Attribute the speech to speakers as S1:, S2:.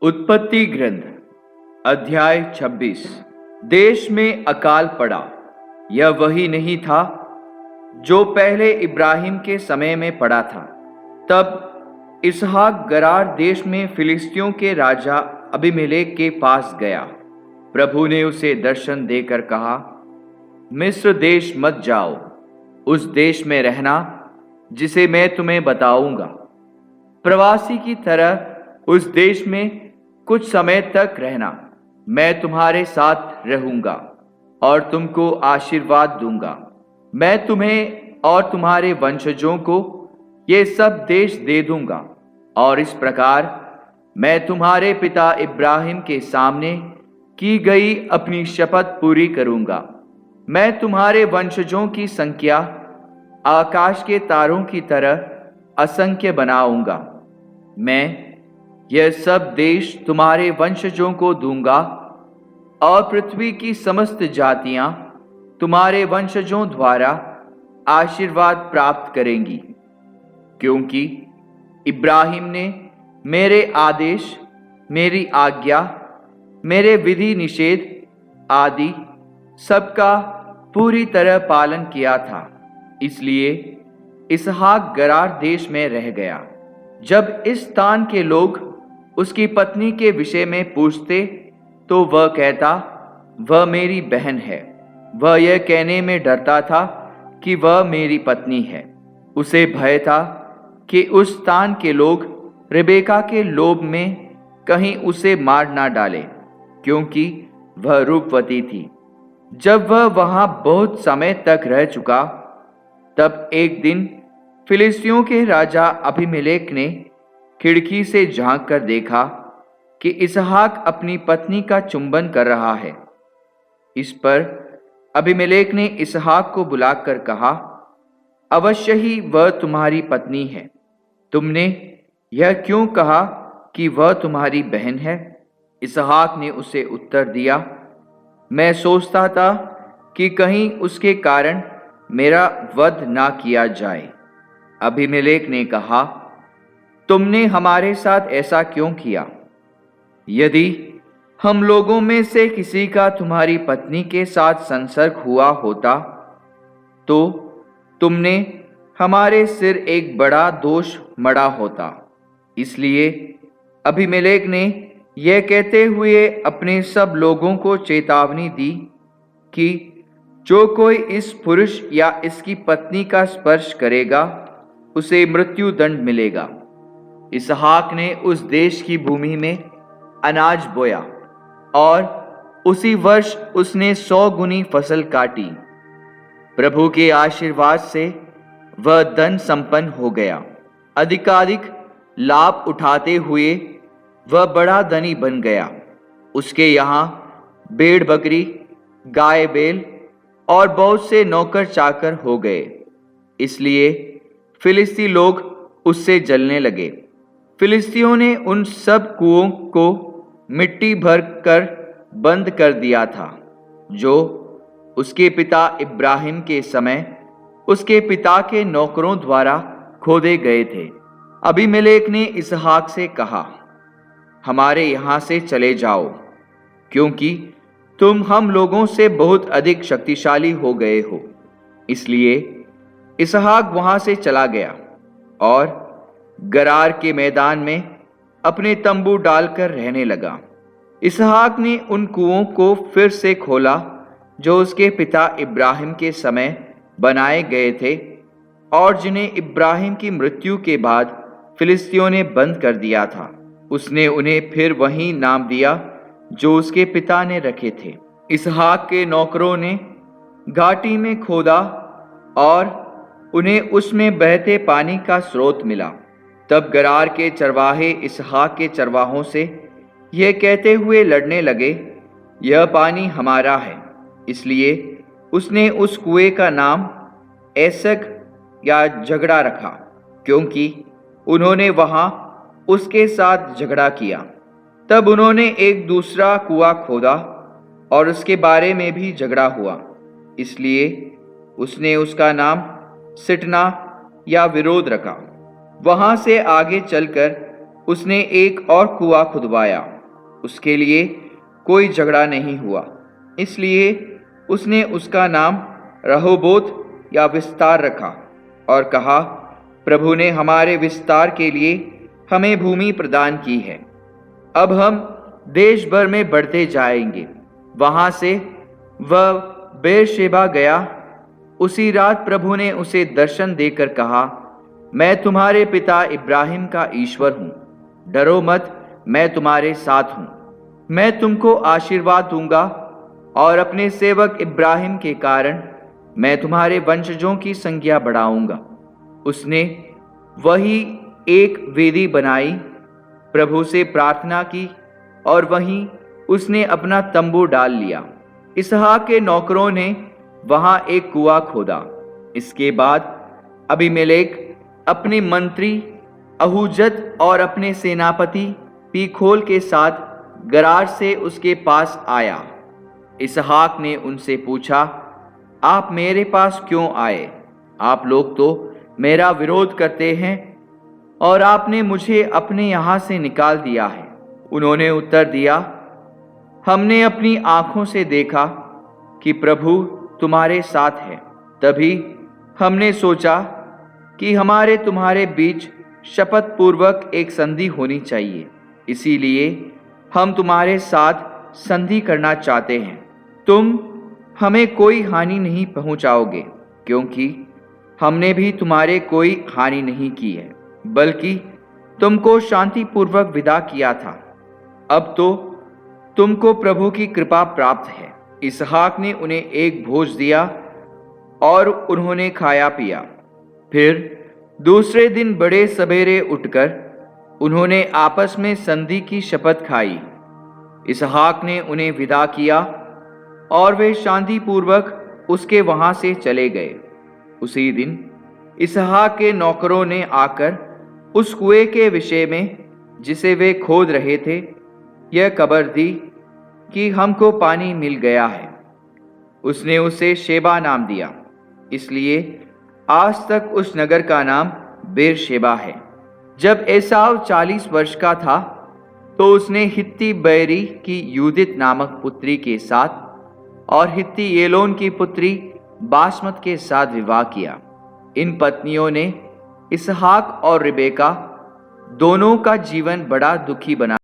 S1: उत्पत्ति ग्रंथ अध्याय 26। देश में अकाल पड़ा। यह वही नहीं था जो पहले इब्राहिम के समय में पड़ा था। तब इसहाक गरार देश में फिलिस्तियों के राजा अबीमेलेक के पास गया। प्रभु ने उसे दर्शन देकर कहा, मिस्र देश मत जाओ, उस देश में रहना जिसे मैं तुम्हें बताऊंगा। प्रवासी की तरह उस देश में कुछ समय तक रहना। मैं तुम्हारे साथ रहूंगा और तुमको आशीर्वाद दूंगा। मैं तुम्हें और तुम्हारे वंशजों को ये सब देश दे दूंगा और इस प्रकार मैं तुम्हारे पिता इब्राहिम के सामने की गई अपनी शपथ पूरी करूंगा। मैं तुम्हारे वंशजों की संख्या आकाश के तारों की तरह असंख्य बनाऊंगा। मैं यह सब देश तुम्हारे वंशजों को दूंगा और पृथ्वी की समस्त जातियां तुम्हारे वंशजों द्वारा आशीर्वाद प्राप्त करेंगी, क्योंकि इब्राहिम ने मेरे आदेश, मेरी आज्ञा, मेरे विधि निषेध आदि सबका पूरी तरह पालन किया था। इसलिए इसहाक गरार देश में रह गया। जब इस स्थान के लोग उसकी पत्नी के विषय में पूछते तो वह कहता, वह मेरी बहन है। वह यह कहने में डरता था कि वह मेरी पत्नी है। उसे भय था कि उस स्थान के लोग रिबेका के लोभ में कहीं उसे मार ना डाले, क्योंकि वह रूपवती थी। जब वह वहां बहुत समय तक रह चुका, तब एक दिन फिलिस्तियों के राजा अबीमेलेक ने खिड़की से झांक कर देखा कि इसहाक अपनी पत्नी का चुंबन कर रहा है। इस पर अबीमेलेक ने इसहाक को बुलाकर कहा, अवश्य ही वह तुम्हारी पत्नी है। तुमने यह क्यों कहा कि वह तुम्हारी बहन है? इसहाक ने उसे उत्तर दिया, मैं सोचता था कि कहीं उसके कारण मेरा वध ना किया जाए। अबीमेलेक ने कहा, तुमने हमारे साथ ऐसा क्यों किया? यदि हम लोगों में से किसी का तुम्हारी पत्नी के साथ संसर्ग हुआ होता तो तुमने हमारे सिर एक बड़ा दोष मढ़ा होता। इसलिए अबीमेलेक ने यह कहते हुए अपने सब लोगों को चेतावनी दी कि जो कोई इस पुरुष या इसकी पत्नी का स्पर्श करेगा उसे मृत्यु दंड मिलेगा। इसहाक ने उस देश की भूमि में अनाज बोया और उसी वर्ष उसने 100 गुनी फसल काटी। प्रभु के आशीर्वाद से वह धन संपन्न हो गया। अधिकाधिक लाभ उठाते हुए वह बड़ा धनी बन गया। उसके यहाँ भेड़ बकरी, गाय बैल और बहुत से नौकर चाकर हो गए। इसलिए फिलिस्ती लोग उससे जलने लगे। फिलिस्तियों ने उन सब कुओं को मिट्टी भर कर बंद कर दिया था जो उसके पिता इब्राहिम के समय उसके पिता के नौकरों द्वारा खोदे गए थे। अबीमेलेक ने इसहाक से कहा, हमारे यहाँ से चले जाओ, क्योंकि तुम हम लोगों से बहुत अधिक शक्तिशाली हो गए हो। इसलिए इसहाक वहां से चला गया और गरार के मैदान में अपने तंबू डालकर रहने लगा। इसहाक ने उन कुओं को फिर से खोला जो उसके पिता इब्राहिम के समय बनाए गए थे और जिन्हें इब्राहिम की मृत्यु के बाद फिलिस्तियों ने बंद कर दिया था। उसने उन्हें फिर वही नाम दिया जो उसके पिता ने रखे थे। इसहाक के नौकरों ने घाटी में खोदा और उन्हें उसमें बहते पानी का स्रोत मिला। तब गरार के चरवाहे इसहाक के चरवाहों से यह कहते हुए लड़ने लगे, यह पानी हमारा है। इसलिए उसने उस कुएं का नाम एसक या झगड़ा रखा, क्योंकि उन्होंने वहां उसके साथ झगड़ा किया। तब उन्होंने एक दूसरा कुआं खोदा और उसके बारे में भी झगड़ा हुआ। इसलिए उसने उसका नाम सिटना या विरोध रखा। वहां से आगे चलकर उसने एक और कुआं खुदवाया उसके लिए कोई झगड़ा नहीं हुआ, इसलिए उसने उसका नाम रहोबोत या विस्तार रखा और कहा, प्रभु ने हमारे विस्तार के लिए हमें भूमि प्रदान की है। अब हम देश भर में बढ़ते जाएंगे। वहां से वह बेरशेबा गया। उसी रात प्रभु ने उसे दर्शन देकर कहा, मैं तुम्हारे पिता इब्राहिम का ईश्वर हूं। डरो मत, मैं तुम्हारे साथ हूं। मैं तुमको आशीर्वाद दूंगा और अपने सेवक इब्राहिम के कारण मैं तुम्हारे वंशजों की संख्या बढ़ाऊंगा। उसने वही एक वेदी बनाई, प्रभु से प्रार्थना की और वहीं उसने अपना तंबू डाल लिया। इसहाक के नौकरों ने वहां एक कुआं खोदा। इसके बाद अबीमेलेक अपने मंत्री अहूजत और अपने सेनापति पीखोल के साथ गरार से उसके पास आया। इसहाक ने उनसे पूछा, आप मेरे पास क्यों आए? आप लोग तो मेरा विरोध करते हैं और आपने मुझे अपने यहां से निकाल दिया है। उन्होंने उत्तर दिया, हमने अपनी आंखों से देखा कि प्रभु तुम्हारे साथ है। तभी हमने सोचा कि हमारे तुम्हारे बीच शपथ पूर्वक एक संधि होनी चाहिए। इसीलिए हम तुम्हारे साथ संधि करना चाहते हैं। तुम हमें कोई हानि नहीं पहुंचाओगे, क्योंकि हमने भी तुम्हारे कोई हानि नहीं की है, बल्कि तुमको शांतिपूर्वक विदा किया था। अब तो तुमको प्रभु की कृपा प्राप्त है। इसहाक ने उन्हें एक भोज दिया और उन्होंने खाया पिया। फिर दूसरे दिन बड़े सवेरे उठकर उन्होंने आपस में संधि की शपथ खाई। इसहाक ने उन्हें विदा किया और वे शांतिपूर्वक उसके वहां से चले गए। उसी दिन इसहाक के नौकरों ने आकर उस कुएं के विषय में, जिसे वे खोद रहे थे, यह खबर दी कि हमको पानी मिल गया है। उसने उसे शेबा नाम दिया, इसलिए आज तक उस नगर का नाम बेरशेबा है। जब एसाव 40 वर्ष का था तो उसने हित्ती बैरी की यूदित नामक पुत्री के साथ और हित्ती एलोन की पुत्री बासमत के साथ विवाह किया। इन पत्नियों ने इसहाक और रिबेका दोनों का जीवन बड़ा दुखी बना